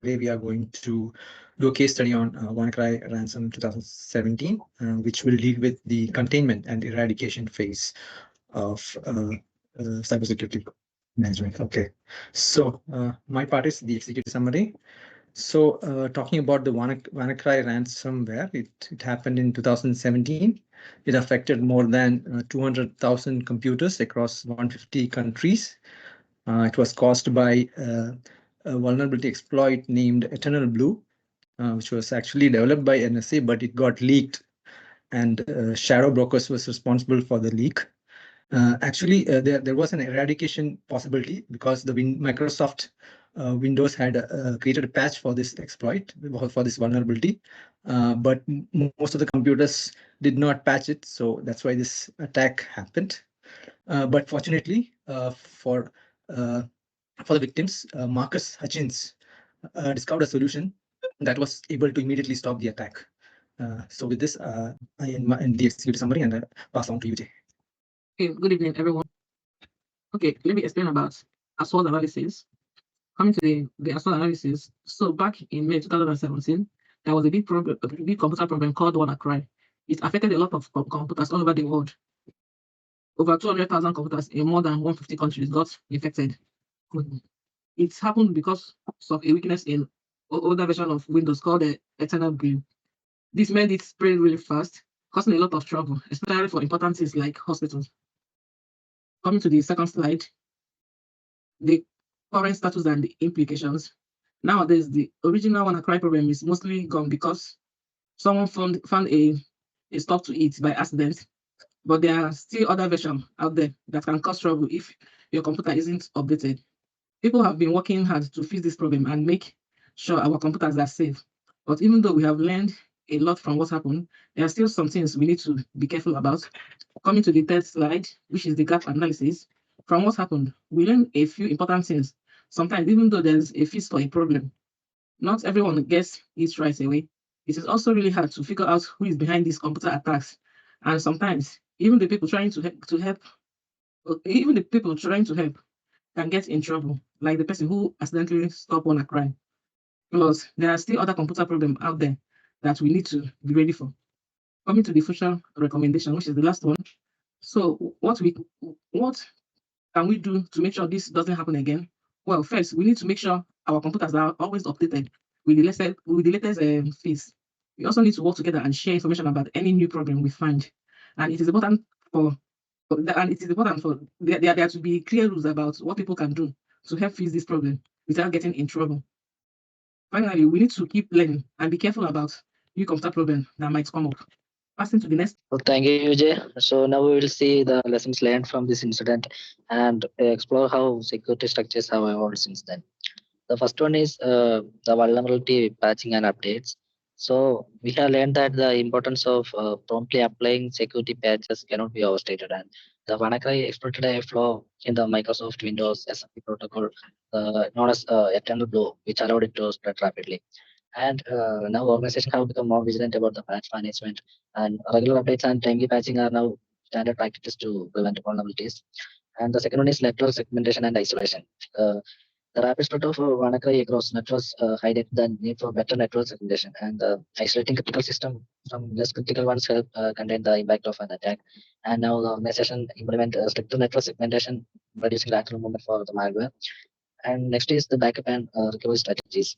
Today we are going to do a case study on Wannacry ransom 2017, which will deal with the containment and eradication phase of cybersecurity management. Okay, so my part is the executive summary. So talking about the Wannacry ransomware, it happened in 2017. It affected more than 200,000 computers across 150 countries. It was caused by a vulnerability exploit named Eternal Blue, which was actually developed by NSA, but it got leaked, and Shadow Brokers was responsible for the leak. There was an eradication possibility because the Microsoft Windows had created a patch for this exploit, for this vulnerability, but most of the computers did not patch it, so that's why this attack happened. But fortunately uh, for the victims, Marcus Hutchins discovered a solution that was able to immediately stop the attack. So with this, I end the executive summary and I pass on to you, Jay. Okay, good evening, everyone. Okay, let me explain about assault analysis. Coming to the assault analysis. So back in May 2017, there was a big computer problem called Wannacry. It affected a lot of computers all over the world. Over 200,000 computers in more than 150 countries got infected. It happened because of a weakness in older version of Windows called the Eternal Blue. This made it spread really fast, causing a lot of trouble, especially for important things like hospitals. Coming to the second slide, the current status and the implications. Nowadays, the original Wannacry problem is mostly gone because someone found a stop to it by accident, but there are still other versions out there that can cause trouble if your computer isn't updated. People have been working hard to fix this problem and make sure our computers are safe. But even though we have learned a lot from what happened, there are still some things we need to be careful about. Coming to the third slide, which is the gap analysis. From what happened, we learned a few important things. Sometimes, even though there's a fix for a problem, not everyone gets it right away. It is also really hard to figure out who is behind these computer attacks. And sometimes, even the people trying even the people trying to help can get in trouble, like the person who accidentally stopped on a crime. Plus, there are still other computer problems out there that we need to be ready for. Coming to the future recommendation, which is the last one. So, what can we do to make sure this doesn't happen again? Well, first, we need to make sure our computers are always updated with the latest fix. We also need to work together and share information about any new problem we find. And it is important for there to be clear rules about what people can do to help fix this problem without getting in trouble. Finally, we need to keep learning and be careful about new computer problems that might come up. Passing to the next. Well, thank you, Jay. So now we will see the lessons learned from this incident and explore how security structures have evolved since then. The first one is the vulnerability patching and updates. So we have learned that the importance of promptly applying security patches cannot be overstated. And the Wannacry exploited a flaw in the Microsoft Windows SMB protocol known as Eternal Blue, which allowed it to spread rapidly. And now organizations have become more vigilant about the patch management, and regular updates and timely patching are now standard practices to prevent vulnerabilities. And the second one is network segmentation and isolation. The rapid spread of Wannacry across networks highlight the need for better network segmentation, and isolating critical system from less critical ones help contain the impact of an attack. And now the organization implement stricter network segmentation, reducing lateral movement for the malware. And next is the backup and recovery strategies.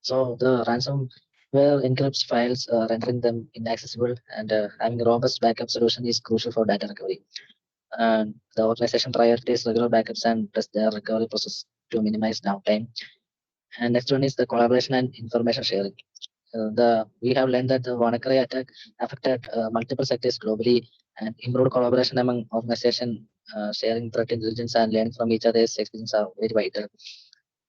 So the ransomware encrypts files, rendering them inaccessible, and having a robust backup solution is crucial for data recovery. And the organization prioritizes regular backups and test their recovery process to minimize downtime. And next one is the collaboration and information sharing. The We have learned that the Wannacry attack affected multiple sectors globally, and improved collaboration among organizations, sharing threat intelligence and learning from each other's experience are very vital.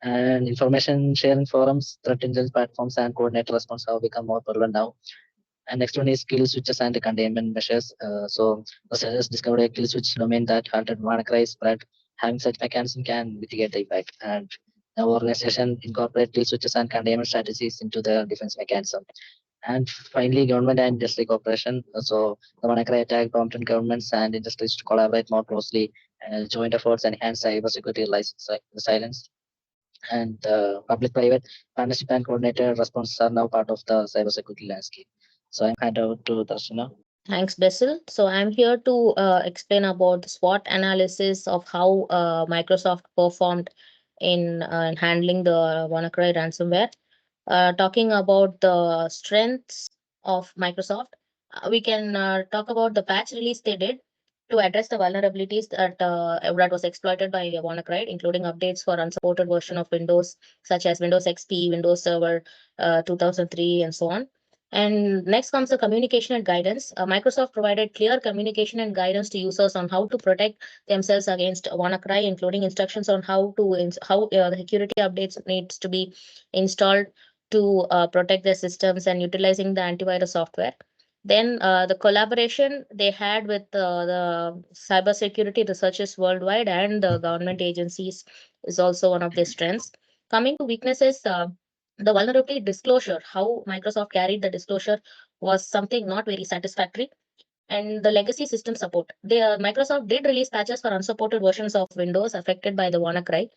And information sharing forums, threat intelligence platforms, and coordinated response have become more prevalent now. And next one is kill switches and containment measures. So the sellers discovered a kill switch domain that halted Wannacry spread. Having such mechanism can mitigate the impact. And the organization incorporate kill switches and containment strategies into their defense mechanism. And finally, government and industry cooperation. So the Wannacry attack prompted governments and industries to collaborate more closely. Joint efforts enhance cybersecurity resilience. and public-private partnership and coordinated responses are now part of the cybersecurity landscape. So I'm hand over to Darshana. Thanks, Basil. So I'm here to explain about the SWOT analysis of how Microsoft performed in handling the WannaCry ransomware. Talking about the strengths of Microsoft, we can talk about the patch release they did to address the vulnerabilities that was exploited by WannaCry, including updates for unsupported version of Windows, such as Windows XP, Windows Server 2003, and so on. And next comes the communication and guidance. Microsoft provided clear communication and guidance to users on how to protect themselves against WannaCry, including instructions on how the security updates needs to be installed to protect their systems and utilizing the antivirus software. Then the collaboration they had with the cybersecurity researchers worldwide and the government agencies is also one of their strengths. Coming to weaknesses, the vulnerability disclosure, how Microsoft carried the disclosure was something not very satisfactory. And the legacy system support. Microsoft did release patches for unsupported versions of Windows affected by the WannaCry.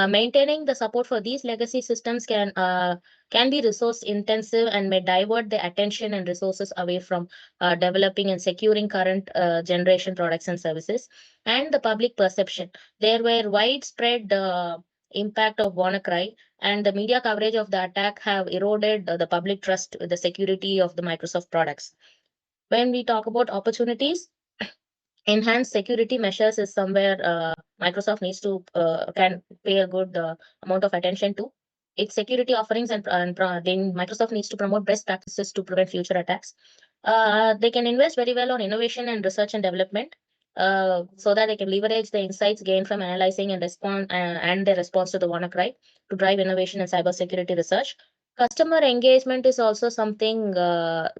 Maintaining the support for these legacy systems can be resource intensive and may divert the attention and resources away from developing and securing current generation products and services. And the public perception. There were widespread impact of WannaCry, and the media coverage of the attack have eroded the public trust with the security of the Microsoft products. When we talk about opportunities, enhanced security measures is somewhere Microsoft needs to can pay a good amount of attention to. Its security offerings then Microsoft needs to promote best practices to prevent future attacks. They can invest very well on innovation and research and development, so that they can leverage the insights gained from analyzing and respond and their response to the WannaCry to drive innovation and cybersecurity research. Customer engagement is also something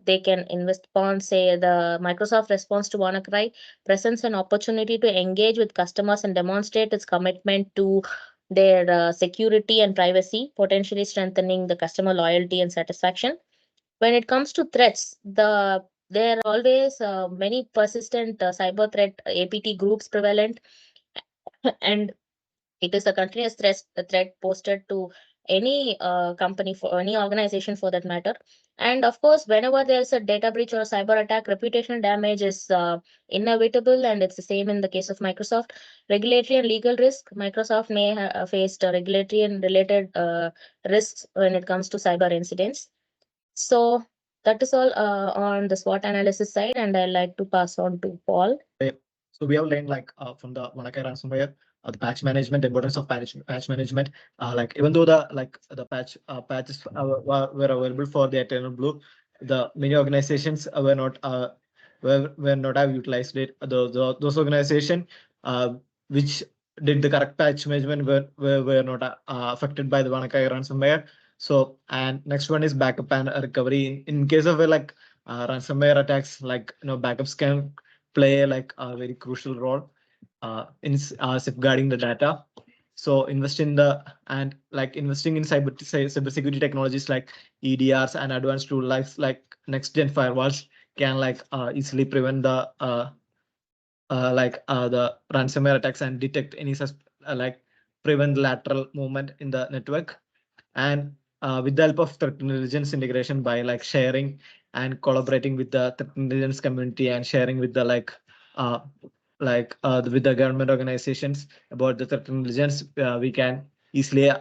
they can invest upon. Say the Microsoft response to WannaCry presents an opportunity to engage with customers and demonstrate its commitment to their security and privacy, potentially strengthening the customer loyalty and satisfaction. When it comes to threats, there are always many persistent cyber threat APT groups prevalent, and it is a continuous threat posted to any company for any organization for that matter. And of course, whenever there's a data breach or a cyber attack, reputational damage is inevitable, and it's the same in the case of Microsoft. Regulatory and legal risk. Microsoft may have faced regulatory and related risks when it comes to cyber incidents. So that is all on the SWOT analysis side, and I'd like to pass on to Paul. So we have learned like from the Wannacry ransomware, the patch management, the importance of patch management. Like even though the patches were available for the Eternal Blue, the many organizations were not have utilized it. Those organizations which did the correct patch management were not affected by the Wannacry ransomware. So and next one is backup and recovery. In case of ransomware attacks, like backups can play like a very crucial role in safeguarding the data. So investing in cybersecurity technologies like EDRs and advanced tool like next gen firewalls can easily prevent the ransomware attacks and detect any prevent lateral movement in the network. And with the help of threat intelligence integration, by sharing and collaborating with the threat intelligence community and sharing with the with the government organizations about the threat intelligence, we can easily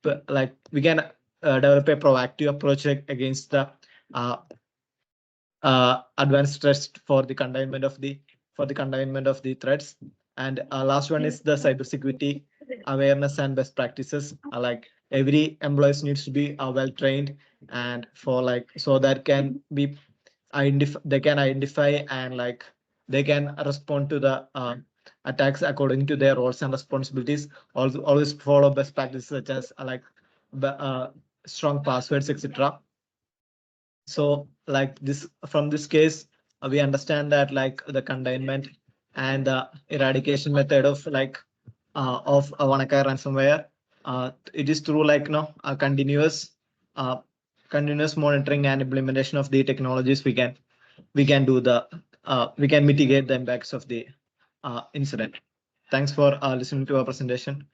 develop a proactive approach against the advanced threats for the containment of the threats. And last one is the cybersecurity awareness and best practices. Like every employees needs to be well trained, and for so that can be they can identify and they can respond to the attacks according to their roles and responsibilities. Also always follow best practices such as strong passwords, etc. So this, from this case, we understand that the containment and the eradication method of Wannacry ransomware, it is through a continuous monitoring and implementation of the technologies. We can do the we can mitigate the impacts of the incident. Thanks for listening to our presentation.